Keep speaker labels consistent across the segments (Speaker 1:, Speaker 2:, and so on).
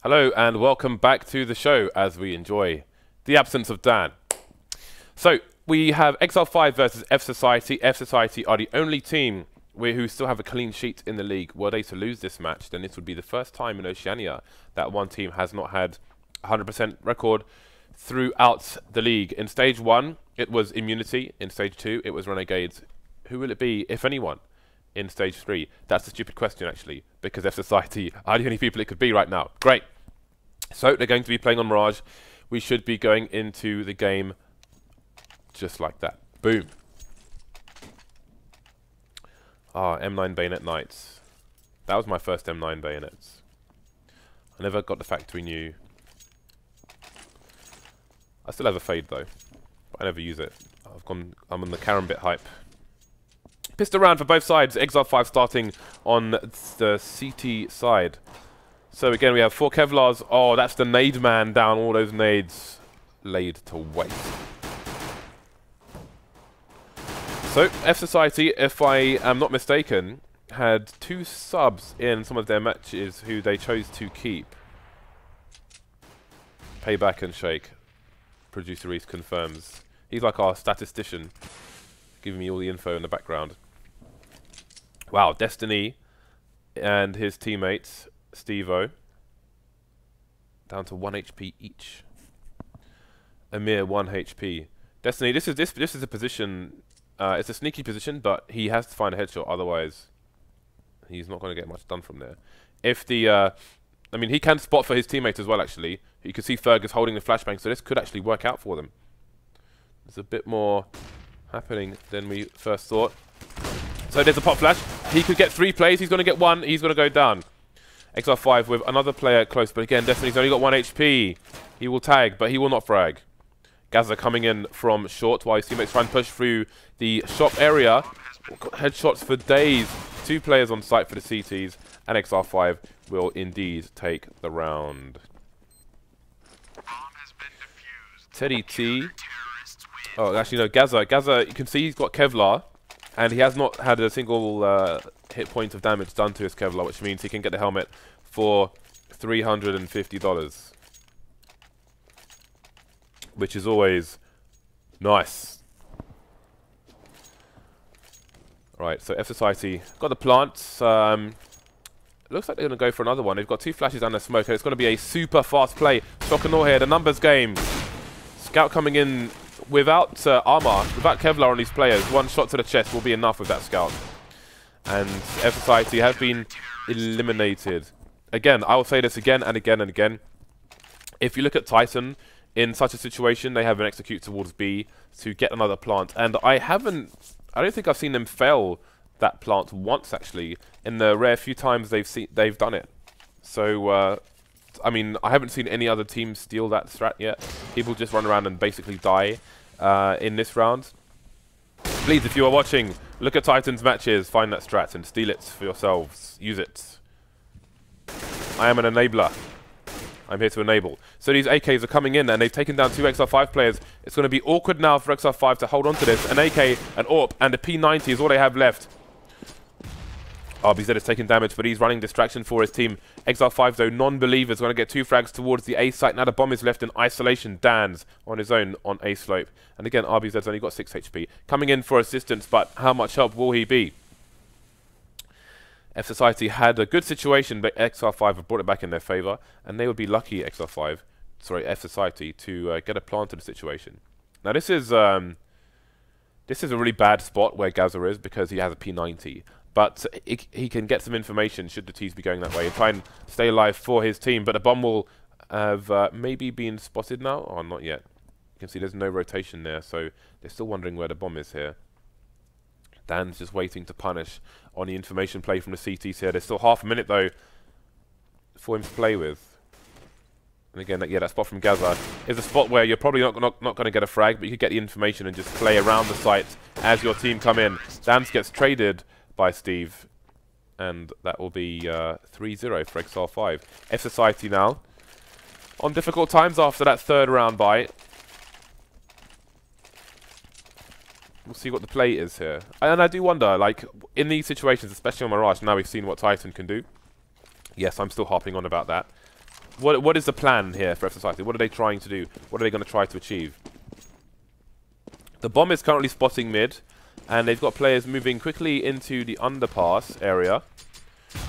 Speaker 1: Hello and welcome back to the show as we enjoy the absence of Dan. So we have Exile5 versus fSociety. fSociety are the only team who still have a clean sheet in the league. Were they to lose this match, then this would be the first time in Oceania that one team has not had 100% record throughout the league. In stage 1, it was Immunity. In stage 2, it was Renegades. Who will it be, if anyone, in stage 3? That's a stupid question, actually, because fSociety are the only people it could be right now. Great. So they're going to be playing on Mirage. We should be going into the game just like that. Boom. Ah, M9 Bayonet Knights. That was my first M9 Bayonets. I never got the factory new. I still have a Fade though, but I never use it. I'm on the Karambit hype. Pissed around for both sides. Exile5 starting on the CT side. So again, we have 4 Kevlars. Oh, that's the nade man down. All those nades laid to waste. So fSociety, if I am not mistaken, had 2 subs in some of their matches who they chose to keep. Payback and Shake. Producer Reese confirms. He's like our statistician, giving me all the info in the background. Wow, Destiny and his teammates, Stevo, down to 1 HP each. A mere 1 HP. Destiny, this is a position. It's a sneaky position, but he has to find a headshot. Otherwise, he's not going to get much done from there. If the, I mean, he can spot for his teammates as well. Actually, you can see Fergus holding the flashbang, so this could actually work out for them. There's a bit more happening than we first thought. So there's a pop flash. He could get 3 plays. He's going to get 1. He's going to go down. Exile5 with another player close, but again, Destiny's only got 1 HP. He will tag, but he will not frag. gazR coming in from short while his teammates try and push through the shop area. Headshots for days. 2 players on site for the CTs, and Exile5 will indeed take the round. teddyt. Oh, actually no, gazR. gazR, you can see he's got Kevlar, and he has not had a single hit point of damage done to his Kevlar, which means he can get the helmet for $350. Which is always nice. Right, so fSociety got the plants. Looks like they're going to go for another one. They've got 2 flashes and a smoke, and it's going to be a super fast play. Shock and awe here, the numbers game. Scout coming in without armor, without Kevlar on these players. 1 shot to the chest will be enough with that Scout. And fSociety have been eliminated. Again, I will say this again and again and again. If you look at Titan, in such a situation, they have an execute towards B to get another plant. And I don't think I've seen them fail that plant once, actually, in the rare few times they've done it. So, I mean, I haven't seen any other team steal that strat yet. People just run around and basically die in this round. Please, if you are watching, look at Titan's matches, find that strat and steal it for yourselves. Use it. I am an enabler. I'm here to enable. So these AKs are coming in, and they've taken down 2 Exile5 players. It's going to be awkward now for Exile5 to hold on to this. An AK, an AWP, and a P90 is all they have left. RBZ has taken damage, but he's running distraction for his team. Exile5, though, non-believers, going to get 2 frags towards the A site. Now the bomb is left in isolation. DANZ on his own on A slope. And again, RBZ's only got 6 HP. Coming in for assistance, but how much help will he be? fSociety had a good situation, but Exile5 have brought it back in their favour, and they would be lucky, fSociety, to get a plant in the situation. Now this is a really bad spot where gazR is, because he has a P90, but he can get some information should the T's be going that way and try and stay alive for his team. But the bomb will have maybe been spotted now, or not yet. You can see there's no rotation there, so they're still wondering where the bomb is here. Dan's just waiting to punish on the information play from the CTs here. There's still half a minute, though, for him to play with. And again, that spot from gazR is a spot where you're probably not going to get a frag, but you could get the information and just play around the site as your team come in. DANZ gets traded by Steve, and that will be 3-0 for Exile5. fSociety now on difficult times after that 3rd round bye. We'll see what the play is here. And I do wonder, like, in these situations, especially on Mirage, now we've seen what Titan can do. Yes, I'm still harping on about that. What is the plan here for fSociety? What are they trying to do? What are they going to try to achieve? The bomb is currently spotting mid, and they've got players moving quickly into the underpass area.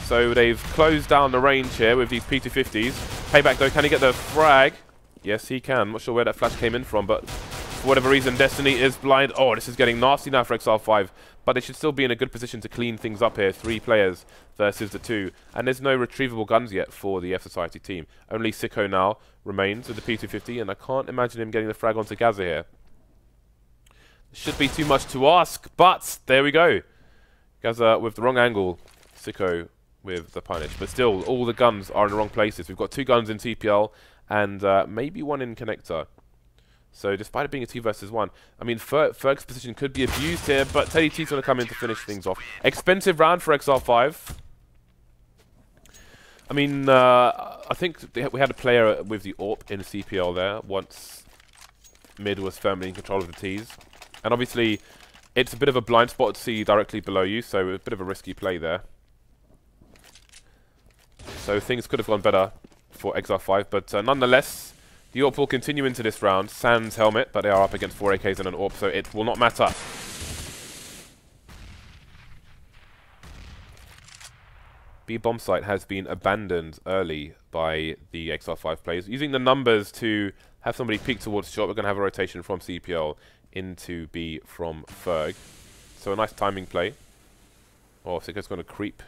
Speaker 1: So they've closed down the range here with these P250s. Payback though, can he get the frag? Yes, he can. Not sure where that flash came in from, but for whatever reason, Destiny is blind. Oh, this is getting nasty now for Exile5, but they should still be in a good position to clean things up here. 3 players versus the 2, and there's no retrievable guns yet for the fSociety team. Only Sico now remains with the P250, and I can't imagine him getting the frag onto gazR here. Should be too much to ask, but there we go. gazR with the wrong angle, Sico with the punish. But still, all the guns are in the wrong places. We've got 2 guns in TPL and maybe 1 in connector. So despite it being a 2 versus 1, I mean, Ferg's position could be abused here, but teddyt's going to come in to finish things off. Expensive round for Exile5. I mean, I think we had a player with the AWP in CPL there once mid was firmly in control of the T's. And obviously, it's a bit of a blind spot to see directly below you, so a bit of a risky play there. So things could have gone better for Exile5, but nonetheless, the AWP will continue into this round. Sans helmet, but they are up against 4 AKs and an AWP, so it will not matter. B bomb site has been abandoned early by the Exile5 players. Using the numbers to have somebody peek towards shot, we're going to have a rotation from CPL into B from ferg. So a nice timing play. Oh, Sico's going to creep.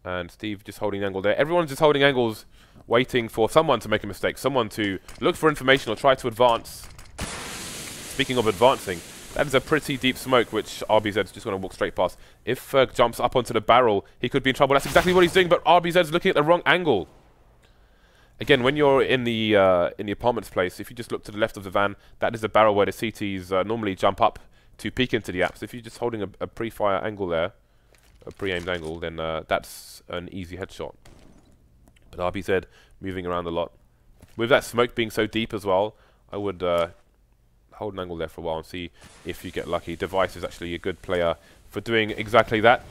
Speaker 1: And Steve just holding the angle there. Everyone's just holding angles, waiting for someone to make a mistake, someone to look for information or try to advance. Speaking of advancing, that is a pretty deep smoke, which RBZ is just going to walk straight past. If ferg jumps up onto the barrel, he could be in trouble. That's exactly what he's doing, but RBZ is looking at the wrong angle. Again, when you're in the apartment's place, if you just look to the left of the van, that is the barrel where the CTs normally jump up to peek into the apps. If you're just holding a pre-fire angle there, a pre-aimed angle, then that's an easy headshot. But RBZ moving around a lot. With that smoke being so deep as well, I would hold an angle there for a while and see if you get lucky. Device is actually a good player for doing exactly that.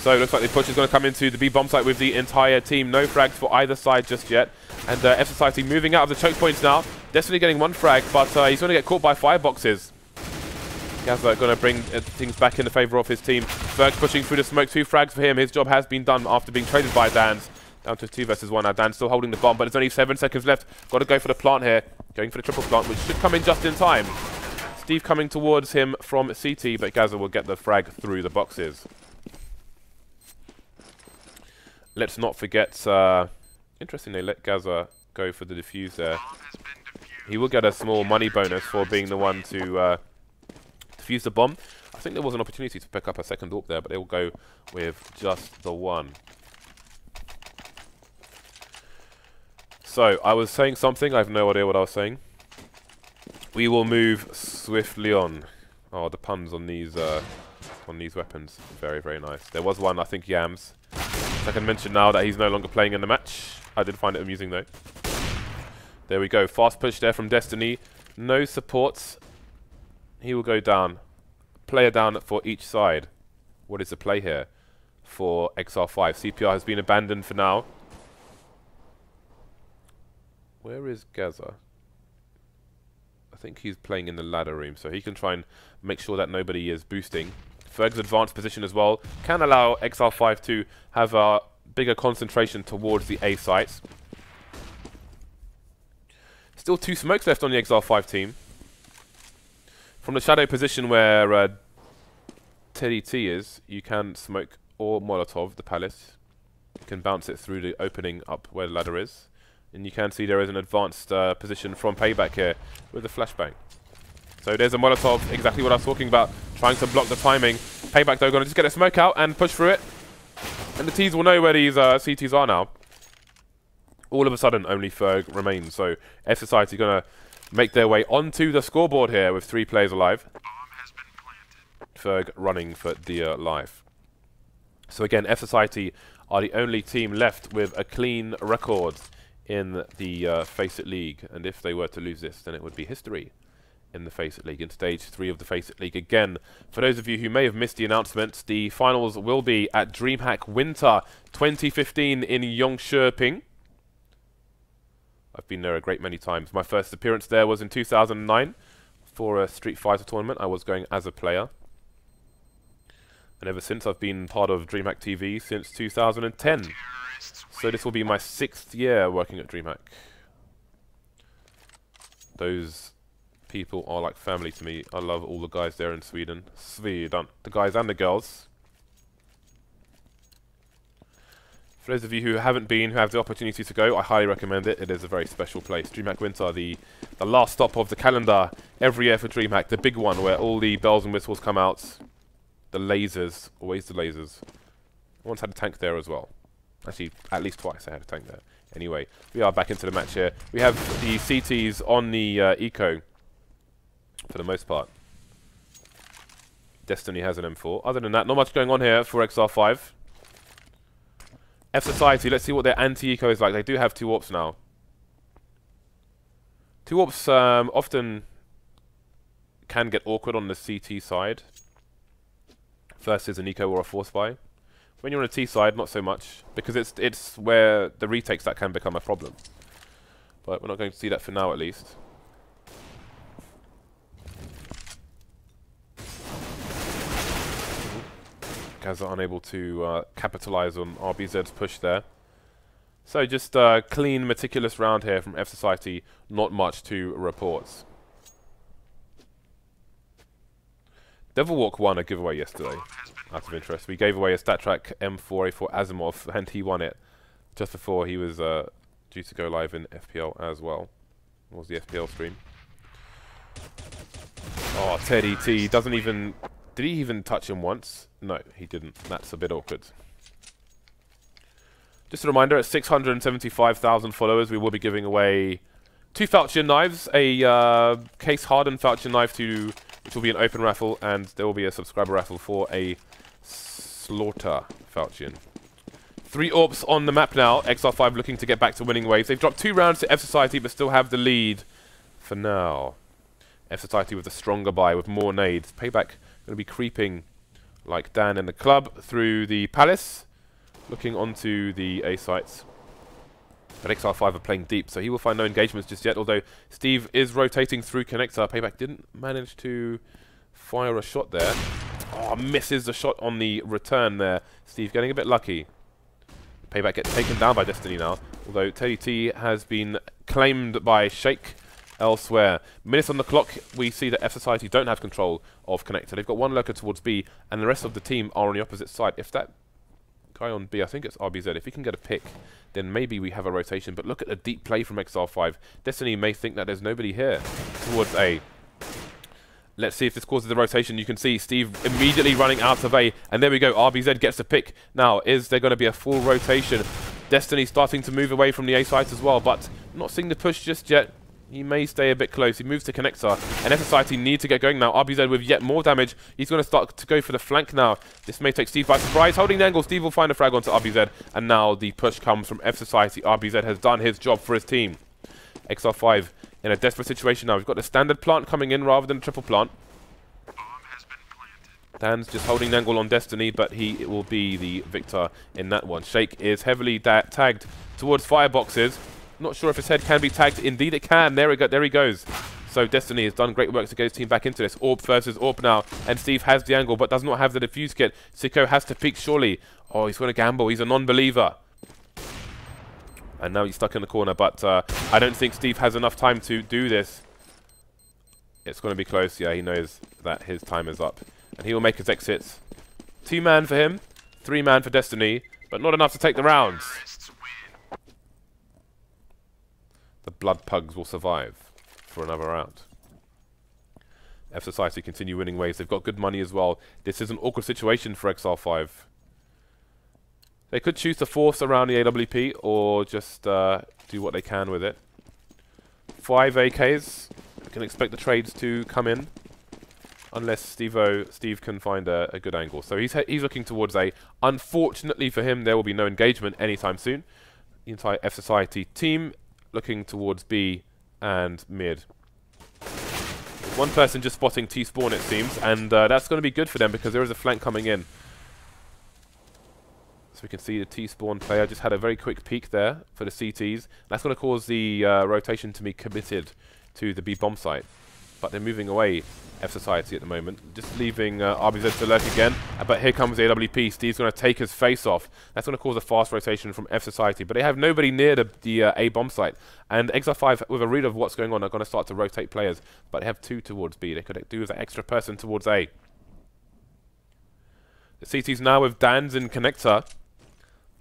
Speaker 1: So it looks like the push is going to come into the B bomb site with the entire team. No frags for either side just yet. And fSociety moving out of the choke points now. Destiny getting 1 frag, but he's going to get caught by fireboxes. gazR going to bring things back in the favour of his team. ferg pushing through the smoke. 2 frags for him. His job has been done after being traded by DANZ. Down to 2 versus 1 now. DANZ still holding the bomb, but there's only 7 seconds left. Got to go for the plant here. Going for the triple plant, which should come in just in time. Steve coming towards him from CT, but gazR will get the frag through the boxes. Let's not forget, interesting they let gazR go for the defuse there. He will get a small money bonus for being the one to defuse the bomb. I think there was an opportunity to pick up a second AWP there, but they will go with just the 1. So, I was saying something, I have no idea what I was saying. We will move swiftly on. Oh, the puns on these weapons. Very, very nice. There was one, I think, Yams. I can mention now that he's no longer playing in the match. I did find it amusing though. There we go. Fast push there from Destiny. No supports. He will go down. Player down for each side. What is the play here for Exile5? CPR has been abandoned for now. Where is gazR? I think he's playing in the ladder room, so he can try and make sure that nobody is boosting. ferg's advanced position as well can allow Exile5 to have a bigger concentration towards the A sites. Still 2 smokes left on the Exile5 team. From the shadow position where teddyt is, you can smoke or Molotov the palace. You can bounce it through the opening up where the ladder is. And you can see there is an advanced position from Payback here with the flashbang. So there's a Molotov, exactly what I was talking about, trying to block the timing. Payback though, going to just get a smoke out and push through it. And the T's will know where these CTs are now. All of a sudden, only ferg remains. So fSociety going to make their way onto the scoreboard here with 3 players alive. ferg running for dear life. So again, fSociety are the only team left with a clean record in the FACEIT League. And if they were to lose this, then it would be history in the FACEIT League, in Stage 3 of the FACEIT League. Again, for those of you who may have missed the announcement, the finals will be at DreamHack Winter 2015 in Yongshiping. I've been there a great many times. My first appearance there was in 2009 for a Street Fighter tournament. I was going as a player. And ever since, I've been part of DreamHack TV since 2010. So this will be my 6th year working at DreamHack. Those people are like family to me. I love all the guys there in Sweden. The guys and the girls. For those of you who haven't been, who have the opportunity to go, I highly recommend it. It is a very special place. DreamHack Winter, the last stop of the calendar every year for DreamHack. The big one where all the bells and whistles come out. The lasers, always the lasers. I once had a tank there as well. Actually, at least twice I had a tank there. Anyway, we are back into the match here. We have the CTs on the Eco, for the most part. Destiny has an M4. Other than that, not much going on here for Exile5. fSociety, let's see what their anti-Eco is like. They do have 2 AWPs now. 2 AWPs often can get awkward on the CT side versus an Eco or a Force Buy. When you're on a T side, not so much, because it's where the retakes that can become a problem. But we're not going to see that for now, at least. gazR unable to capitalize on RBZ's push there. So just a clean, meticulous round here from fSociety. Not much to report. Devilwalk won a giveaway yesterday, out of interest. We gave away a StatTrak M4A4 Asimov, and he won it just before he was due to go live in FPL as well. It was the FPL stream. Oh, teddyt doesn't even... Did he even touch him once? No, he didn't. That's a bit awkward. Just a reminder, at 675,000 followers, we will be giving away 2 falchion knives, a case-hardened falchion knife which will be an open raffle, and there will be a subscriber raffle for a slaughter falchion. 3 AWPs on the map now. Exile5 looking to get back to winning ways. They've dropped 2 rounds to fSociety, but still have the lead for now. fSociety with a stronger buy, with more nades. Payback going to be creeping like Dan in the club through the palace, looking onto the A sites. But Exile5 are playing deep, so he will find no engagements just yet, although Steve is rotating through connector. Payback didn't manage to fire a shot there. Oh, misses the shot on the return there. Steve getting a bit lucky. Payback gets taken down by Destiny now, although teddyt has been claimed by Shake elsewhere. Minutes on the clock, we see that fSociety don't have control of connector. They've got 1 lurker towards B, and the rest of the team are on the opposite side. If that guy on B, I think it's RBZ, if he can get a pick, then maybe we have a rotation. But look at the deep play from Exile5. Destiny may think that there's nobody here towards A. Let's see if this causes a rotation. You can see Steve immediately running out of A, and there we go. RBZ gets a pick. Now, is there going to be a full rotation? Destiny starting to move away from the A site as well, but not seeing the push just yet. He may stay a bit close. He moves to connector, and fSociety need to get going now. RBZ with yet more damage. He's going to start to go for the flank now. This may take Steve by surprise. Holding the angle, Steve will find a frag onto RBZ, and now the push comes from fSociety. RBZ has done his job for his team. Exile5 in a desperate situation now. We've got the standard plant coming in rather than the triple plant. DANZ just holding the angle on Destiny, but he will be the victor in that one. Shake is heavily tagged towards fireboxes. Not sure if his head can be tagged. Indeed it can. There he goes. So Destiny has done great work to get his team back into this. AWP versus AWP now. And Steve has the angle, but does not have the defuse kit. Sico has to peek surely. Oh, he's going to gamble. He's a non-believer. And now he's stuck in the corner, but I don't think Steve has enough time to do this. It's going to be close. Yeah, he knows that his time is up. And he will make his exits. 2-man for him. 3-man for Destiny. But not enough to take the rounds. The Blood Pugs will survive for another round. fSociety continue winning ways. They've got good money as well. This is an awkward situation for Exile5. They could choose to force around the AWP or just do what they can with it. 5 AKs. You can expect the trades to come in. Unless Steve can find a good angle. So he's looking towards A. Unfortunately for him, there will be no engagement anytime soon. The entire fSociety team looking towards B and mid. One person just spotting T-spawn, it seems, and that's going to be good for them because there is a flank coming in. So we can see the T-spawn player just had a very quick peek there for the CTs. That's going to cause the rotation to be committed to the B bomb site. But they're moving away, fSociety at the moment, just leaving RBZ to lurk again. But here comes the AWP. Steve's going to take his face off. That's going to cause a fast rotation from fSociety. But they have nobody near the A bomb site. And Exile5, with a read of what's going on, are going to start to rotate players. But they have 2 towards B. They could do with that extra person towards A. The CT's now with DANZ in connector.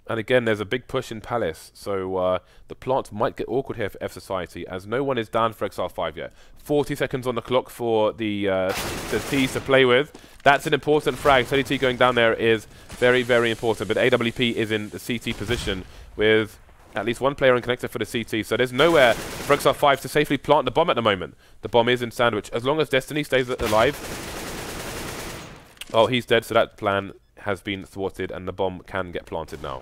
Speaker 1: And again, there's a big push in Palace, so the plant might get awkward here for fSociety, as no one is down for Exile5 yet. 40 seconds on the clock for the T's to play with. That's an important frag. teddyt going down there is very, very important, but AWP is in the CT position with at least one player in connector for the CT, so there's nowhere for Exile5 to safely plant the bomb at the moment. The bomb is in sandwich. As long as Destiny stays alive... Oh, he's dead, so that plan has been thwarted, and the bomb can get planted now.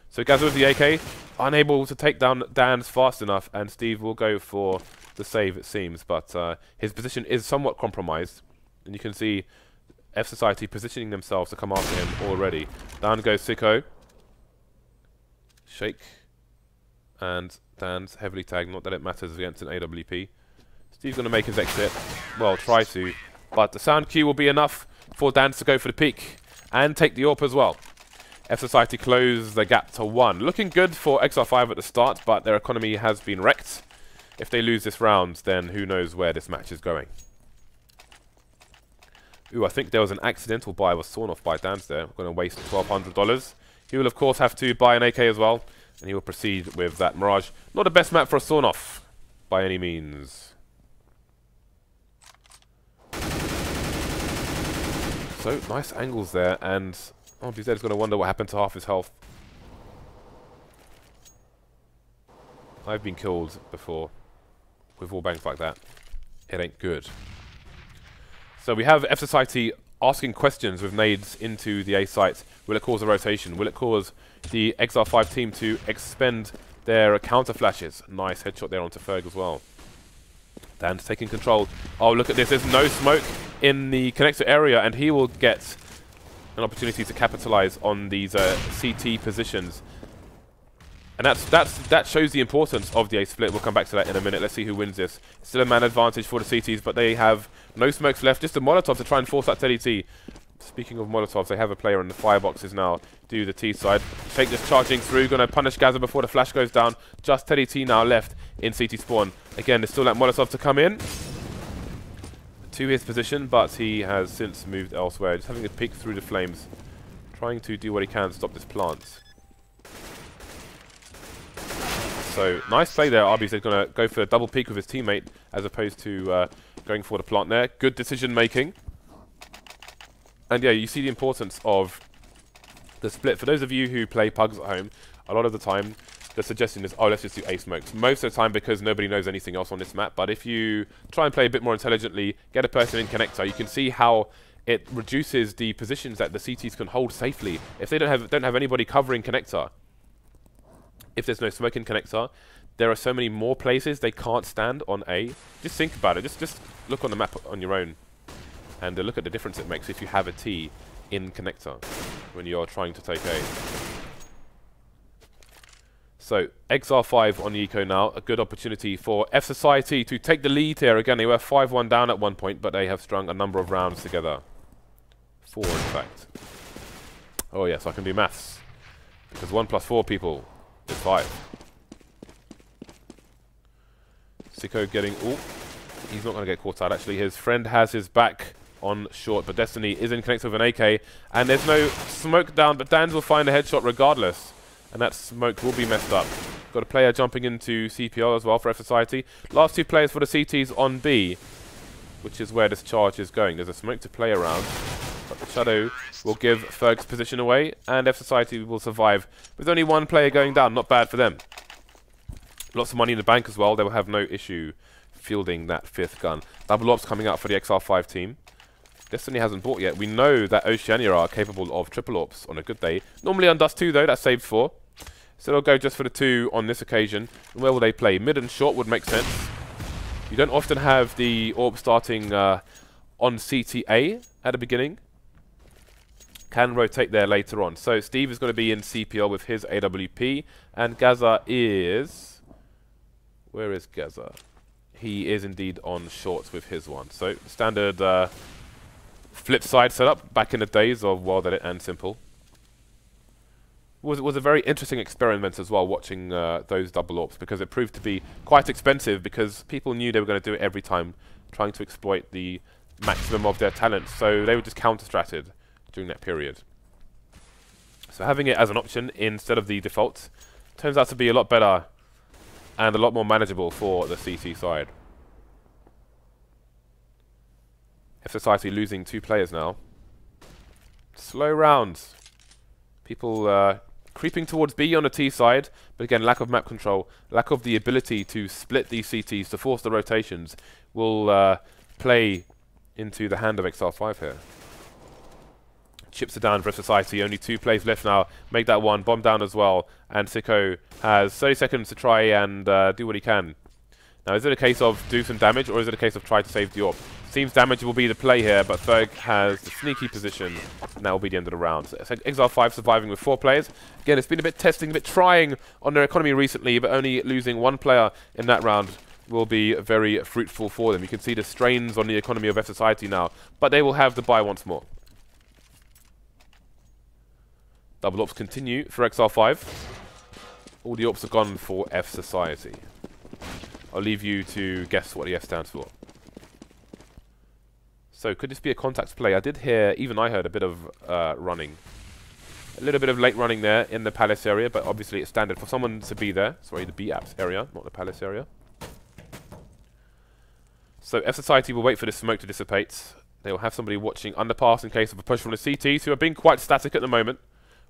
Speaker 1: So gazR with the AK, unable to take down DANZ fast enough, and Steve will go for the save, it seems, but his position is somewhat compromised, and you can see fSociety positioning themselves to come after him already. Down goes Sico. Shake. And DANZ heavily tagged, not that it matters against an AWP. Steve's going to make his exit, well, try to, but the sound cue will be enough for DANZ to go for the peak and take the AWP as well. fSociety close the gap to 1. Looking good for Exile5 at the start, but their economy has been wrecked. If they lose this round, then who knows where this match is going. Ooh, I think there was an accidental buy was sawn off by DANZ there. We're going to waste $1,200. He will, of course, have to buy an AK as well, and he will proceed with that Mirage. Not the best map for a sawn off, by any means. So, nice angles there, and RBZ is going to wonder what happened to half his health. I've been killed before with wall bangs like that. It ain't good. So we have fSociety asking questions with nades into the A site. Will it cause a rotation? Will it cause the Exile5 team to expend their counter flashes? Nice headshot there onto ferg as well. DANZ taking control. Oh, look at this. There's no smoke in the connector area, and he will get an opportunity to capitalize on these CT positions. And that shows the importance of the A split. We'll come back to that in a minute. Let's see who wins this. Still a man advantage for the CTs, but they have no smokes left. Just a Molotov to try and force that teddyt. Speaking of Molotovs, they have a player in the fireboxes now. Do the T side. Shake just charging through. Going to punish gazR before the flash goes down. Just teddyt now left in CT spawn. Again, there's still that Molotov to come in to his position, but he has since moved elsewhere. Just having a peek through the flames. Trying to do what he can to stop this plant. So, nice play there. RBZ going to go for a double peek with his teammate as opposed to going for the plant there. Good decision making. And yeah, you see the importance of the split. For those of you who play pugs at home, a lot of the time the suggestion is, oh, let's just do A smokes. Most of the time because nobody knows anything else on this map. But if you try and play a bit more intelligently, get a person in connector, you can see how it reduces the positions that the CTs can hold safely. If they don't have anybody covering connector, if there's no smoke in connector, there are so many more places they can't stand on A. Just think about it. Just look on the map on your own. And look at the difference it makes if you have a T in connector when you're trying to take A. So, Exile5 on the eco now. A good opportunity for fSociety to take the lead here. Again, they were 5-1 down at one point, but they have strung a number of rounds together. 4, in fact. Oh yes, I can do maths. Because 1 plus 4 people is 5. Sico getting... Ooh, he's not going to get caught out, actually. His friend has his back on short, but Destiny is in connector with an AK, and there's no smoke down, but DANZ will find a headshot regardless, and that smoke will be messed up. Got a player jumping into CPL as well for fSociety. Last 2 players for the CTs on B, which is where this charge is going. There's a smoke to play around, but the shadow will give ferg's position away, and fSociety will survive with only 1 player going down. Not bad for them. Lots of money in the bank as well. They will have no issue fielding that 5th gun. Double ops coming out for the Exile5 team. Destiny hasn't bought yet. We know that Oceania are capable of triple ops on a good day. Normally on Dust 2 though, that's saved for. So they'll go just for the 2 on this occasion. And where will they play? Mid and short would make sense. You don't often have the AWP starting on CTA at the beginning. Can rotate there later on. So Steve is going to be in CPL with his AWP, and gazR is... Where is gazR? He is indeed on shorts with his one. So standard flip side setup back in the days of Wild Edit and Simple. Was a very interesting experiment as well, watching those double AWPs, because it proved to be quite expensive, because people knew they were going to do it every time, trying to exploit the maximum of their talent. So they were just counter-stratted during that period. So having it as an option instead of the default turns out to be a lot better and a lot more manageable for the CT side. fSociety losing 2 players now. Slow rounds. People creeping towards B on the T side, but again, lack of map control, lack of the ability to split these CTs, to force the rotations, will play into the hand of Exile5 here. Chips are down for fSociety, only 2 plays left now. Make that one, bomb down as well, and Sico has 30 seconds to try and do what he can. Now, is it a case of do some damage, or is it a case of try to save the AWP? Seems damage will be the play here, but ferg has the sneaky position, and that will be the end of the round. So Exile5 surviving with 4 players. Again, it's been a bit testing, a bit trying on their economy recently, but only losing 1 player in that round will be very fruitful for them. You can see the strains on the economy of fSociety now, but they will have the buy once more. Double AWPs continue for Exile5. All the AWPs have gone for fSociety. I'll leave you to guess what the F stands for. So, could this be a contact play? I did hear, even I heard a bit of running. A little bit of late running there in the Palace area, but obviously it's standard for someone to be there. Sorry, the B-Apps area, not the Palace area. So, fSociety will wait for this smoke to dissipate. They will have somebody watching underpass in case of a push from the CTs, who are being quite static at the moment.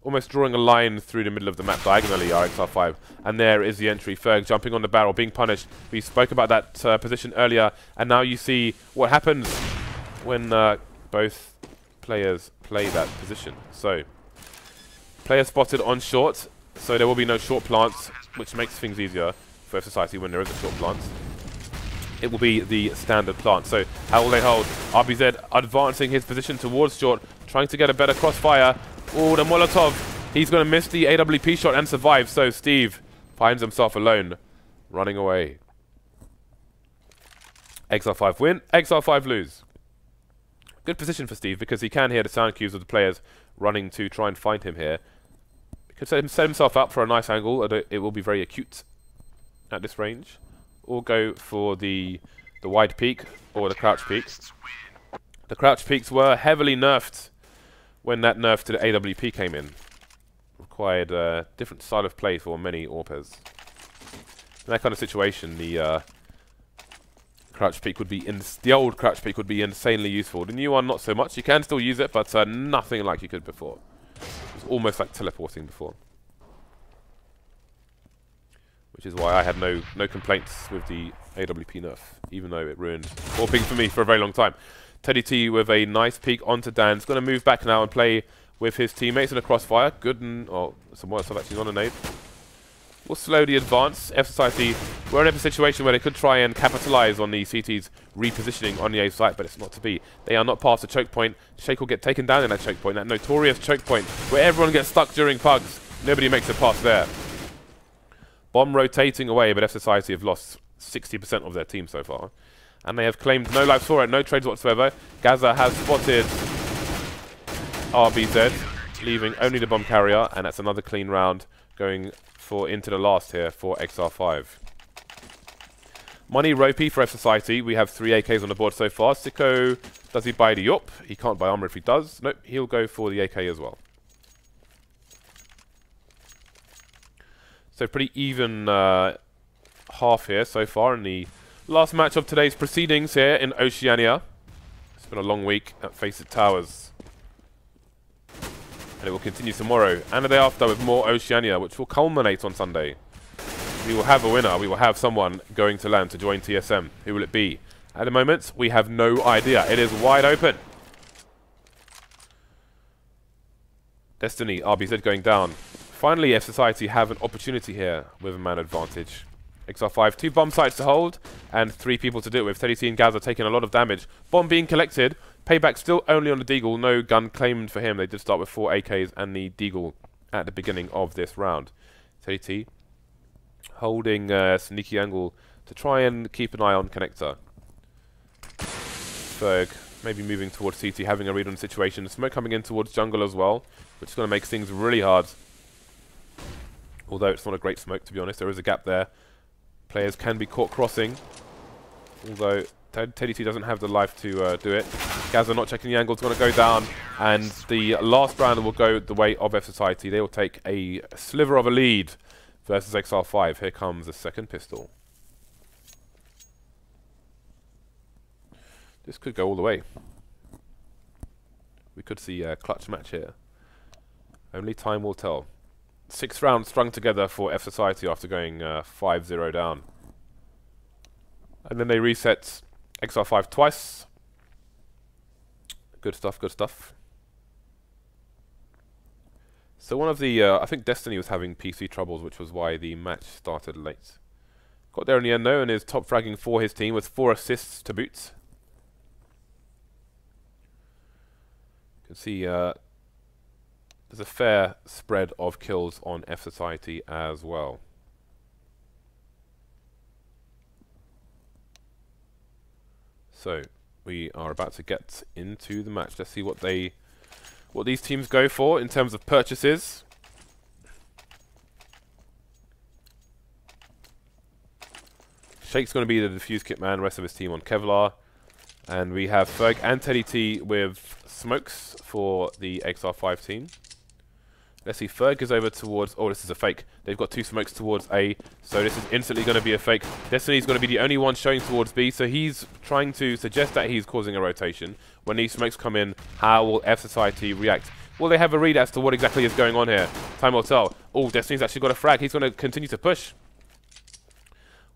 Speaker 1: Almost drawing a line through the middle of the map diagonally are Exile5. And there is the entry. Ferg jumping on the barrel, being punished. We spoke about that position earlier, and now you see what happens when both players play that position. So, player spotted on short, so there will be no short plants, which makes things easier for fSociety when there is a short plant. It will be the standard plant. So, how will they hold? RBZ advancing his position towards short, trying to get a better crossfire. Oh, the Molotov. He's going to miss the AWP shot and survive. So, Steve finds himself alone, running away. Exile5 win, Exile5 lose. Good position for Steve, because he can hear the sound cues of the players running to try and find him here. He could set himself up for a nice angle. It will be very acute at this range. Or go for the wide peak or the crouch peak. The crouch peaks were heavily nerfed when that nerf to the AWP came in. Required a different style of play for many AWPers. In that kind of situation, the crouch peak would be the old crouch peak would be insanely useful. The new one, not so much. You can still use it, but nothing like you could before. It was almost like teleporting before. Which is why I had no complaints with the AWP nerf, even though it ruined AWPing for me for a very long time. teddyt with a nice peek onto DANZ. Going to move back now and play with his teammates in a crossfire. Good and... oh, some more stuff actually on a nade. We'll slowly advance. fSociety were in a situation where they could try and capitalize on the CT's repositioning on the A site, but it's not to be. They are not past the choke point. Shake will get taken down in that choke point, that notorious choke point, where everyone gets stuck during pugs. Nobody makes it past there. Bomb rotating away, but fSociety have lost 60% of their team so far. And they have claimed no lives for it, no trades whatsoever. gazR has spotted RBZ, leaving only the bomb carrier, and that's another clean round going for into the last here for Exile5. Money ropey for fSociety. We have 3 AKs on the board so far. Sico, does he buy the UP? He can't buy armor if he does. Nope, he'll go for the AK as well. So pretty even half here so far in the last match of today's proceedings here in Oceania. It's been a long week at FACEIT Towers. And it will continue tomorrow and the day after with more Oceania, which will culminate on Sunday. We will have a winner. We will have someone going to LAN to join TSM. Who will it be? At the moment, we have no idea. It is wide open. Destiny, RBZ going down. Finally, fSociety have an opportunity here with a man advantage. Exile5, 2 bomb sites to hold, and 3 people to do it with. teddyt and gazR taking a lot of damage. Bomb being collected. Payback still only on the deagle. No gun claimed for him. They did start with 4 AKs and the deagle at the beginning of this round. teddyt holding a sneaky angle to try and keep an eye on connector. Ferg maybe moving towards CT, having a read on the situation. Smoke coming in towards jungle as well, which is going to make things really hard. Although it's not a great smoke, to be honest. There is a gap there. Players can be caught crossing. Although teddyt doesn't have the life to do it. gazR not checking the angle. It's going to go down. And the last round will go the way of fSociety. They will take a sliver of a lead versus Exile5. Here comes the second pistol. This could go all the way. We could see a clutch match here. Only time will tell. 6 rounds strung together for fSociety after going 5-0 down. And then they reset Exile5 twice. Good stuff, good stuff. So one of the, I think Destiny was having PC troubles, which was why the match started late. Got there in the end though, and is top fragging for his team with 4 assists to boot. You can see there's a fair spread of kills on fSociety as well. So we are about to get into the match. Let's see what these teams go for in terms of purchases. Shake's going to be the defuse kit man, rest of his team on Kevlar. And we have Ferg and teddyt with smokes for the Exile5 team. Let's see, Ferg is over towards... Oh, this is a fake. They've got 2 smokes towards A, so this is instantly going to be a fake. Destiny's going to be the only one showing towards B, so he's trying to suggest that he's causing a rotation. When these smokes come in, how will fSociety react? Will they have a read as to what exactly is going on here? Time will tell. Oh, Destiny's actually got a frag. He's going to continue to push.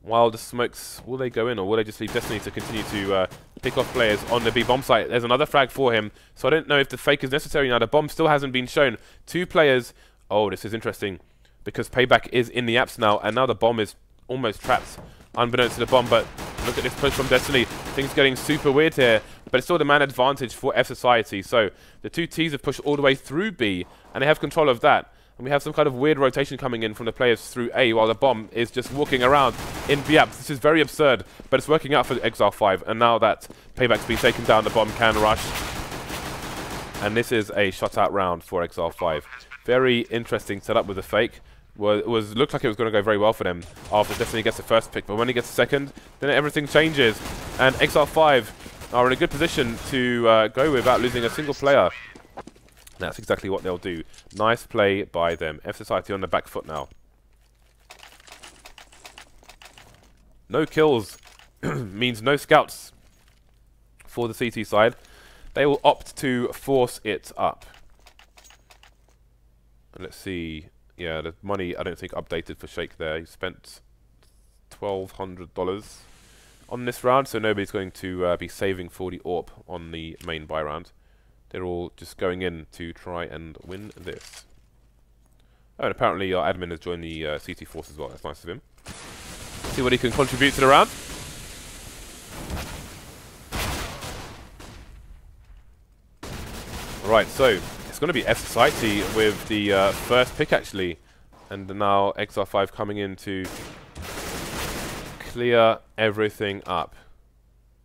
Speaker 1: While the smokes, will they go in, or will they just leave Destiny to continue to pick off players on the B bomb site? There's another frag for him, so I don't know if the fake is necessary now. The bomb still hasn't been shown. 2 players. Oh, this is interesting, because Payback is in the apps now, and now the bomb is almost trapped, unbeknownst to the bomb. But look at this push from Destiny. Things getting super weird here, but it's still the man advantage for fSociety. So the 2 Ts have pushed all the way through B, and they have control of that. And we have some kind of weird rotation coming in from the players through A, while the bomb is just walking around in B apps. This is very absurd, but it's working out for Exile5. And now that Payback's been taken down, the bomb can rush. And this is a shutout round for Exile5. Very interesting setup with the fake. Looked like it was going to go very well for them after Destiny gets the first pick, but when he gets the second, then everything changes. And Exile5 are in a good position to go without losing a single player. That's exactly what they'll do. Nice play by them. fSociety on the back foot now. No kills means no scouts for the CT side. They will opt to force it up. And let's see. Yeah, the money I don't think updated for Shake there. He spent $1,200 on this round, so nobody's going to be saving for the AWP on the main buy round. They're all just going in to try and win this. Oh, and apparently our admin has joined the CT force as well. That's nice of him. See what he can contribute to the round. Right, so it's going to be fSociety with the first pick actually. And now Exile5 coming in to clear everything up.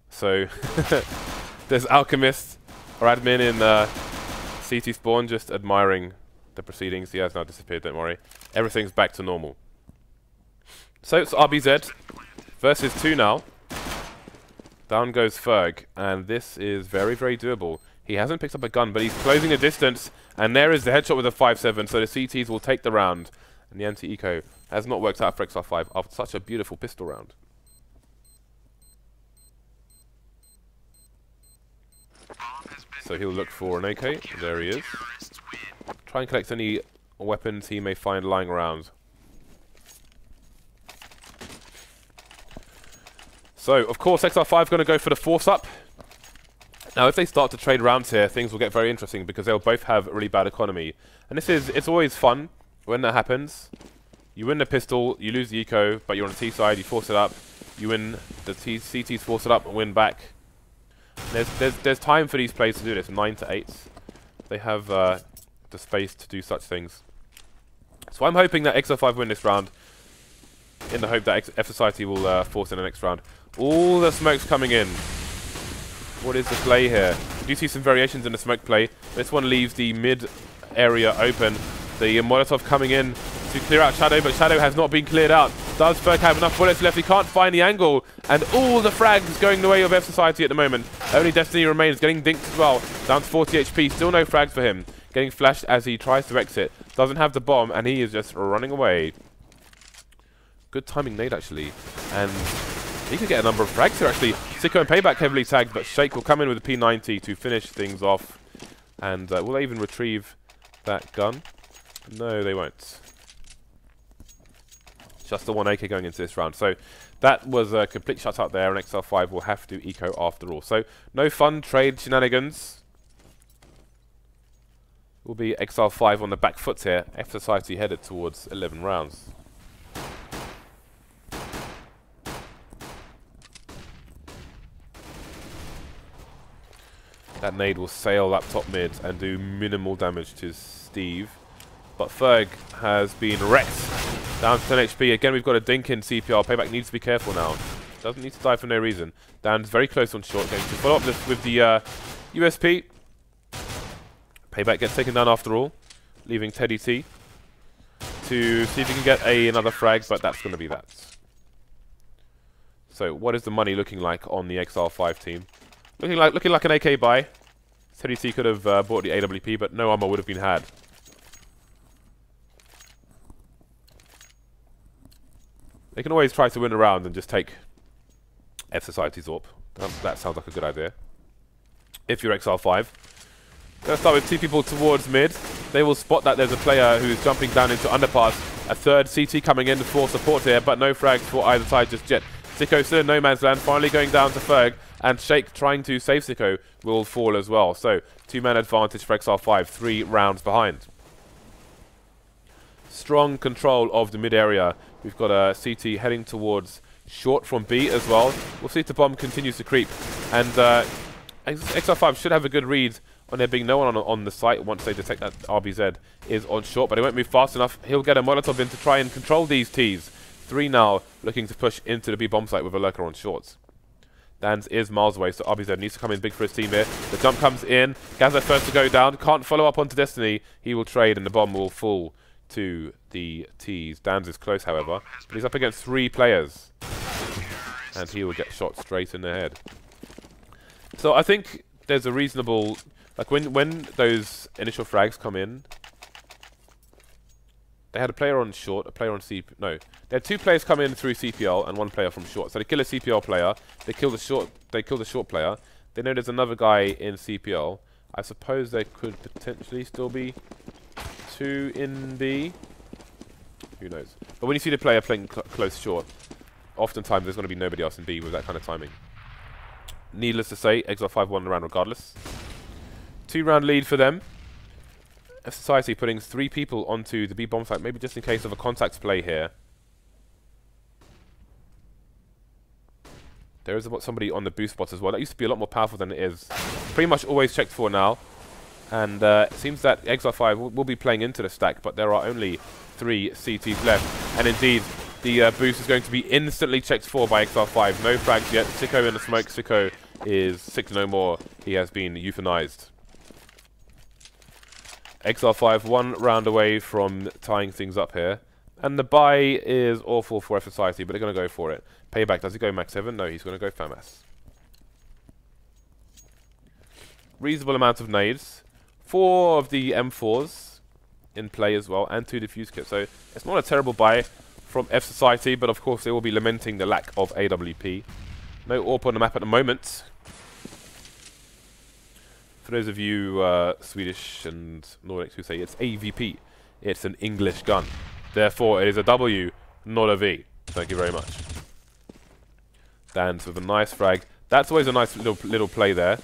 Speaker 1: So there's Alchemist, our admin in CT spawn, just admiring the proceedings. He has now disappeared, don't worry. Everything's back to normal. So it's RBZ versus 2 now. Down goes Ferg, and this is very, very doable. He hasn't picked up a gun, but he's closing the distance, and there is the headshot with a 5-7, so the CTs will take the round. And the anti-eco has not worked out for Exile5 after such a beautiful pistol round. So he'll look for an AK. There he is. Try and collect any weapons he may find lying around. So, of course, Exile5 going to go for the force up. Now, if they start to trade rounds here, things will get very interesting because they'll both have a really bad economy. And it's always fun when that happens. You win the pistol, you lose the eco, but you're on the T side, you force it up. You win the CTs, force it up and win back. There's time for these players to do this, 9 to 8. They have the space to do such things. So I'm hoping that Exile5 win this round, in the hope that fSociety will force in the next round. All the smoke's coming in. What is the play here? You do see some variations in the smoke play. This one leaves the mid area open. The Molotov coming in to clear out Shadow, but Shadow has not been cleared out. Does Ferg have enough bullets left? He can't find the angle. And all the frags going the way of fSociety at the moment. Only Destiny remains, getting dinked as well. Down to 40 HP, still no frags for him. Getting flashed as he tries to exit. Doesn't have the bomb, and he is just running away. Good timing nade, actually. And he could get a number of frags here, actually. Sico and Payback heavily tagged, but Shake will come in with a P90 to finish things off. And will they even retrieve that gun? No, they won't. Just the 1 AK going into this round. So that was a complete shutout there, and Exile5 will have to eco after all. So no fun trade shenanigans. Will be Exile5 on the back foot here. fSociety headed towards 11 rounds. That nade will sail up top mid and do minimal damage to Steve. But Ferg has been wrecked. Down to 10 HP. Again, we've got a dink in CPR. Payback needs to be careful now. Doesn't need to die for no reason. Dan's very close on short. Going to follow up this with the USP. Payback gets taken down after all, leaving teddyt to see if he can get another frag, but that's going to be that. So what is the money looking like on the Exile5 team? Looking like an AK buy. teddyt could have bought the AWP, but no armor would have been had. They can always try to win a round and just take fSociety's AWP. That sounds like a good idea. If you're Exile5. Gonna start with 2 people towards mid. They will spot that there's a player who's jumping down into underpass. A third CT coming in for support here, but no frags for either side just yet. Sico still in no man's land, finally going down to Ferg, and Shake trying to save Sico will fall as well. So 2-man advantage for Exile5, 3 rounds behind. Strong control of the mid area. We've got a CT heading towards short from B as well. We'll see if the bomb continues to creep. And Exile5 should have a good read on there being no one on the site once they detect that RBZ is on short, but he won't move fast enough. He'll get a Molotov in to try and control these Ts. 3 now looking to push into the B bomb site with a lurker on shorts. DANZ is miles away, so RBZ needs to come in big for his team here. The jump comes in. gazR first to go down. Can't follow up onto Destiny. He will trade and the bomb will fall to the Ts. DANZ is close, however, but he's up against 3 players. And he will get shot straight in the head. So I think there's a reasonable... Like when those initial frags come in, they had a player on short, a player on CP. No, they had 2 players come in through CPL and 1 player from short. So they kill a CPL player, they kill the short player. They know there's another guy in CPL. I suppose there could potentially still be 2 in B. Who knows? But when you see the player playing close short, oftentimes there's going to be nobody else in B with that kind of timing. Needless to say, Exile5 won the round regardless. 2-round lead for them. fSociety putting 3 people onto the B bomb site, maybe just in case of a contact play here. There is somebody on the boost spot as well. That used to be a lot more powerful than it is. Pretty much always checked for now. And it seems that Exile5 will be playing into the stack, but there are only 3 CTs left. And indeed, the boost is going to be instantly checked for by Exile5. No frags yet. Sico in the smoke. Sico is sick to no more. He has been euthanized. Exile5 1 round away from tying things up here. And the buy is awful for fSociety, but they're going to go for it. Payback, does he go max 7? No, he's going to go FAMAS. Reasonable amount of nades. 4 of the M4s in play as well, and 2 defuse kits. So it's not a terrible buy from fSociety, but of course they will be lamenting the lack of AWP. No AWP on the map at the moment. For those of you Swedish and Nordics who say it's AVP, it's an English gun. Therefore, it is a W, not a V. Thank you very much. DANZ with a nice frag. That's always a nice little play there.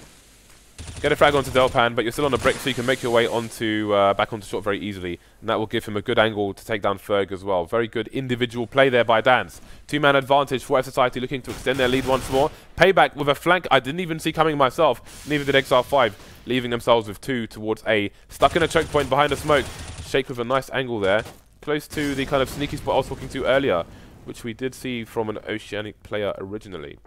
Speaker 1: Get a frag onto Delpan, but you're still on a brick, so you can make your way onto back onto short very easily, and that will give him a good angle to take down Ferg as well. Very good individual play there by DANZ. Two-man advantage for fSociety, looking to extend their lead once more. Payback with a flank I didn't even see coming myself. Neither did Exile5, leaving themselves with 2 towards A. Stuck in a choke point behind the smoke. Shake with a nice angle there, close to the kind of sneaky spot I was talking to earlier, which we did see from an Oceanic player originally.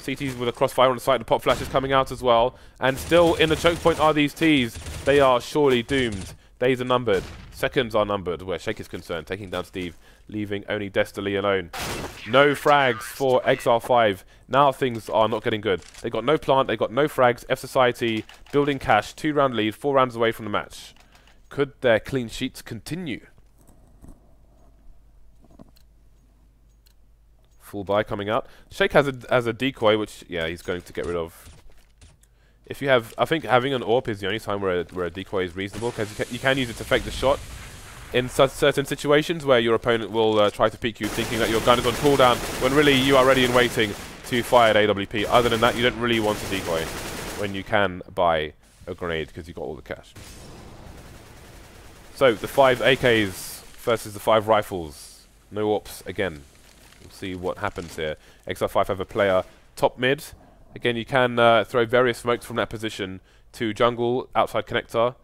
Speaker 1: CTs with a crossfire on the side, the pop flash is coming out as well, and still in the choke point are these Ts. They are surely doomed. Days are numbered, seconds are numbered where Shake is concerned, taking down Steve, leaving only Destiny alone. No frags for Exile5. Now things are not getting good. They got no plant, they got no frags. fSociety building cash, 2-round lead, 4 rounds away from the match. Could their clean sheets continue? Full buy coming out. Shake has a decoy, which, yeah, he's going to get rid of. If you have, I think having an AWP is the only time where a decoy is reasonable, because you can use it to fake the shot in such certain situations where your opponent will try to peek you thinking that your gun is on cooldown, when really you are ready and waiting to fire at AWP. Other than that, you don't really want a decoy when you can buy a grenade because you got all the cash. So, the 5 AKs versus the 5 rifles. No AWPs again. We'll see what happens here. Exile5 have a player top mid. Again, you can throw various smokes from that position to jungle, outside connector,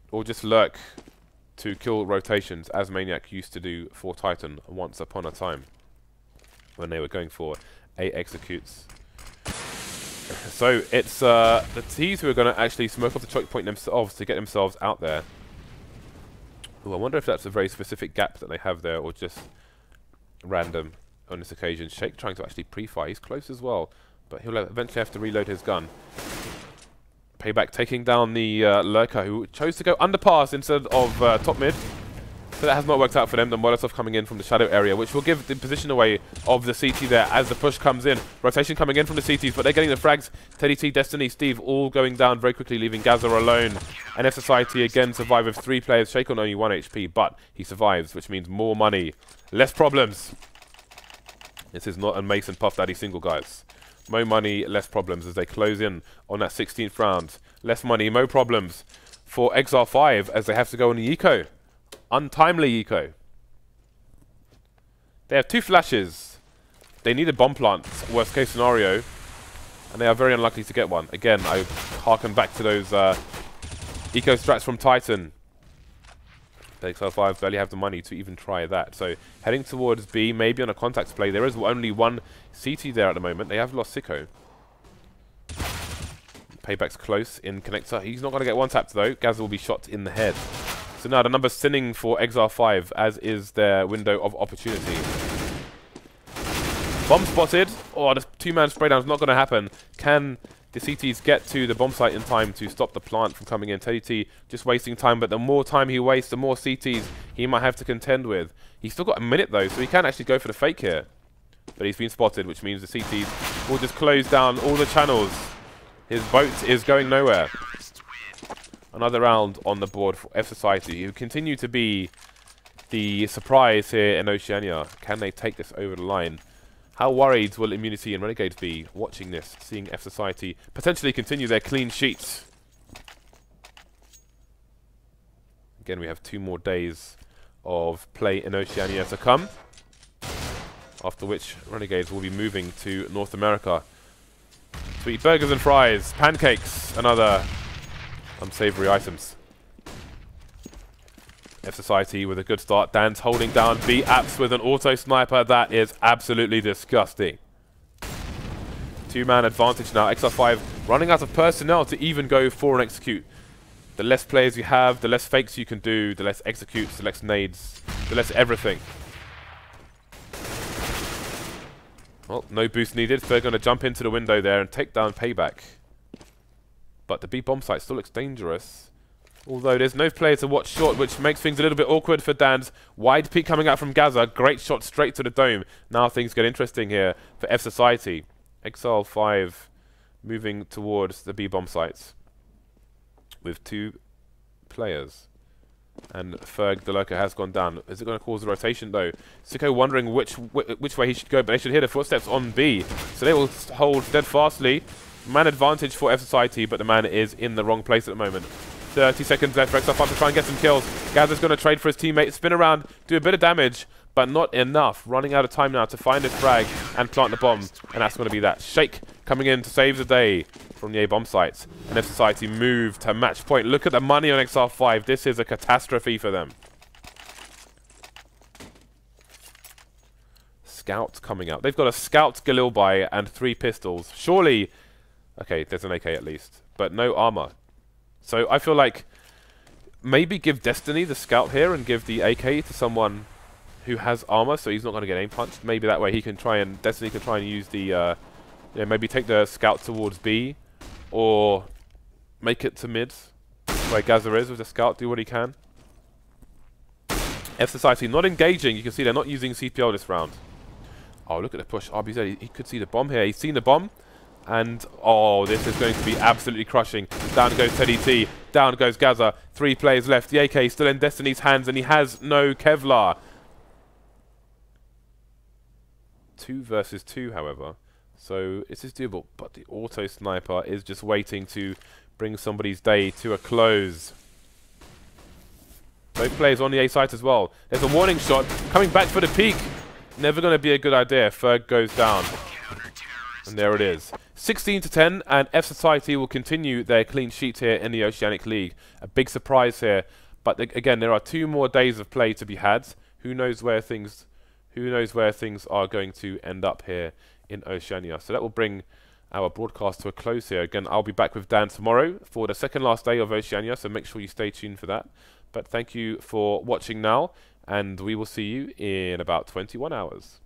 Speaker 1: or just lurk to kill rotations, as Maniac used to do for Titan once upon a time when they were going for A executes. So it's the Ts who are going to actually smoke off the choke point themselves to get themselves out there. Ooh, I wonder if that's a very specific gap that they have there, or just random on this occasion. Shake trying to actually pre-fire. He's close as well, but he'll eventually have to reload his gun. Payback taking down the lurker, who chose to go underpass instead of top mid. So that has not worked out for them. The Molotov coming in from the shadow area, which will give the position away of the CT there as the push comes in. Rotation coming in from the CTs, but they're getting the frags. teddyt, Destiny, Steve all going down very quickly, leaving gazR alone. And fSociety again survive with 3 players. Shake on only 1 HP, but he survives, which means more money, less problems. This is not a Mason Puff Daddy single, guys. More money, less problems as they close in on that 16th round. Less money, more problems for Exile5 as they have to go on the eco. Untimely eco. They have 2 flashes. They need a bomb plant, worst case scenario, and they are very unlikely to get one. Again, I harken back to those eco strats from Titan. The Exile5 barely have the money to even try that. So heading towards B, maybe on a contacts play. There is only 1 CT there at the moment. They have lost Sico. Payback's close in connector. He's not going to get one tapped though. gazR will be shot in the head. So now the number's thinning for Exile5, as is their window of opportunity. Bomb spotted. Oh, the 2-man spray down is not going to happen. Can the CTs get to the bomb site in time to stop the plant from coming in? teddyt just wasting time, but the more time he wastes, the more CTs he might have to contend with. He's still got a minute though, so he can actually go for the fake here. But he's been spotted, which means the CTs will just close down all the channels. His boat is going nowhere. Another round on the board for fSociety, who continue to be the surprise here in Oceania. Can they take this over the line? How worried will Immunity and Renegades be watching this, seeing fSociety potentially continue their clean sheets? Again, we have 2 more days of play in Oceania to come, after which Renegades will be moving to North America to eat burgers and fries, pancakes, and other unsavory items. fSociety with a good start. DANZ holding down B apps with an auto sniper. That is absolutely disgusting. 2-man advantage now. Exile5 running out of personnel to even go for an execute. The less players you have, the less fakes you can do, the less executes, the less nades, the less everything. Well, no boost needed. They're going to jump into the window there and take down Payback. But the B bomb site still looks dangerous. Although there's no player to watch short, which makes things a little bit awkward for DANZ. Wide peek coming out from gazR. Great shot straight to the dome. Now things get interesting here for fSociety. Exile5 moving towards the B bomb sites with 2 players. And Ferg, the lurker, has gone down. Is it going to cause a rotation, though? Sico wondering which way he should go, but they should hear the footsteps on B. So they will hold steadfastly. Man advantage for fSociety, but the man is in the wrong place at the moment. 30 seconds left for Exile5 to try and get some kills. gazR's going to trade for his teammate, spin around, do a bit of damage, but not enough. Running out of time now to find his frag and plant the bomb. And that's going to be that. Shake coming in to save the day from the A bomb sites. And fSociety move to match point. Look at the money on Exile5. This is a catastrophe for them. Scout coming out. They've got a Scout Galilbai and 3 pistols. Surely... Okay, there's an AK at least. But no armor. So I feel like maybe give Destiny the Scout here and give the AK to someone who has armor, so he's not going to get aim punched. Maybe that way he can try and... Destiny can try and use the... yeah, maybe take the Scout towards B. Or make it to mid, where gazR is with the Scout. Do what he can. fSociety not engaging. You can see they're not using CPL this round. Oh, look at the push. RBZ, he could see the bomb here. He's seen the bomb. And, oh, this is going to be absolutely crushing. Down goes teddyt. Down goes gazR. 3 players left. The AK is still in Destiny's hands, and he has no Kevlar. 2 versus 2, however. So, this is doable. But the auto sniper is just waiting to bring somebody's day to a close. Both players on the A site as well. There's a warning shot. Coming back for the peak. Never going to be a good idea. Ferg goes down. And there it is. 16-10, and fSociety will continue their clean sheet here in the Oceanic League. A big surprise here. But again, there are 2 more days of play to be had. Who knows where things are going to end up here in Oceania. So that will bring our broadcast to a close here. Again, I'll be back with Dan tomorrow for the second last day of Oceania, so make sure you stay tuned for that. But thank you for watching now, and we will see you in about 21 hours.